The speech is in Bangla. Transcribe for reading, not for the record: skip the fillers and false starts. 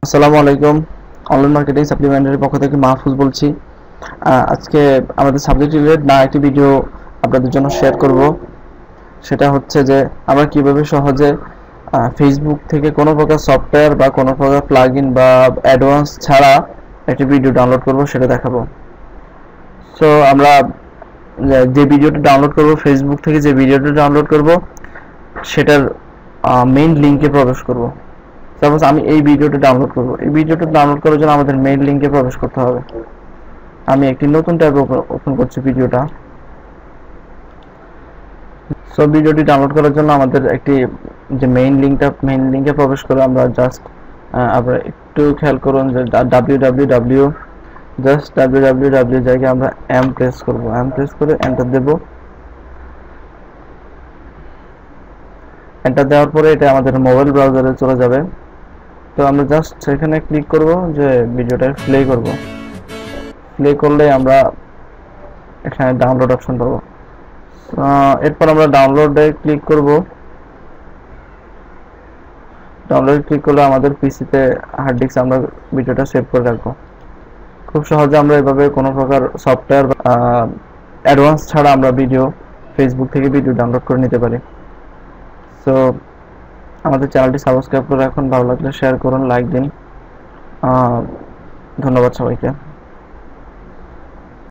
আসসালামু আলাইকুম। অনলাইন মার্কেটিং সাপ্লিমেন্টারির পক্ষ থেকে মাহফুজ বলছি। আজকে আমাদের সাবজেক্ট রিলেটেড একটি ভিডিও আপনাদের জন্য শেয়ার করব। সেটা হচ্ছে যে আমরা কিভাবে সহজে ফেসবুক থেকে কোনো প্রকার সফটওয়্যার বা কোনো প্রকার প্লাগইন বা অ্যাডভান্স ছাড়া একটি ভিডিও ডাউনলোড করব, সেটা দেখাবো। সো আমরা যে ভিডিওটা ডাউনলোড করব, ফেসবুক থেকে যে ভিডিওটা ডাউনলোড করব সেটার মেইন লিংকে প্রবেশ করব। সাপোজ আমি এই ভিডিওটা ডাউনলোড করব, এই ভিডিওটা ডাউনলোড করার জন্য আমাদের মেইল লিংকে প্রবেশ করতে হবে। আমি একটি নতুন ট্যাব ওপেন করছি ভিডিওটা। সো ভিডিওটি ডাউনলোড করার জন্য আমাদের একটি যে মেইন লিংকে প্রবেশ করে আমরা জাস্ট আপনারা একটু খেয়াল করুন যে www জাস্ট www জায়গায় আমরা এম প্রেস করব, এম প্রেস করে এন্টার দেব। এন্টার দেওয়ার পরে এটা আমাদের মোবাইল ব্রাউজারে চলে যাবে। তো আমরা জাস্ট সেখানে ক্লিক করব যে ভিডিওটা প্লে করব। প্লে করলে আমরা এখানে ডাউনলোড অপশন পাবো। এরপর আমরা ডাউনলোডে ক্লিক করব। ডাউনলোড ক্লিক করলে আমাদের পিসিতে হার্ড ডিস্ক আমরা ভিডিওটা সেভ করে রাখবো। খুব সহজে আমরা এভাবে কোনো প্রকার সফটওয়্যার অ্যাডভান্স ছাড়া আমরা ফেসবুক থেকে ভিডিও ডাউনলোড করে নিতে পারি। সো আমাদের চ্যানেলটি সাবস্ক্রাইব করে রাখুন, ভালো লাগলে শেয়ার করুন, লাইক দিন। ধন্যবাদ সবাইকে।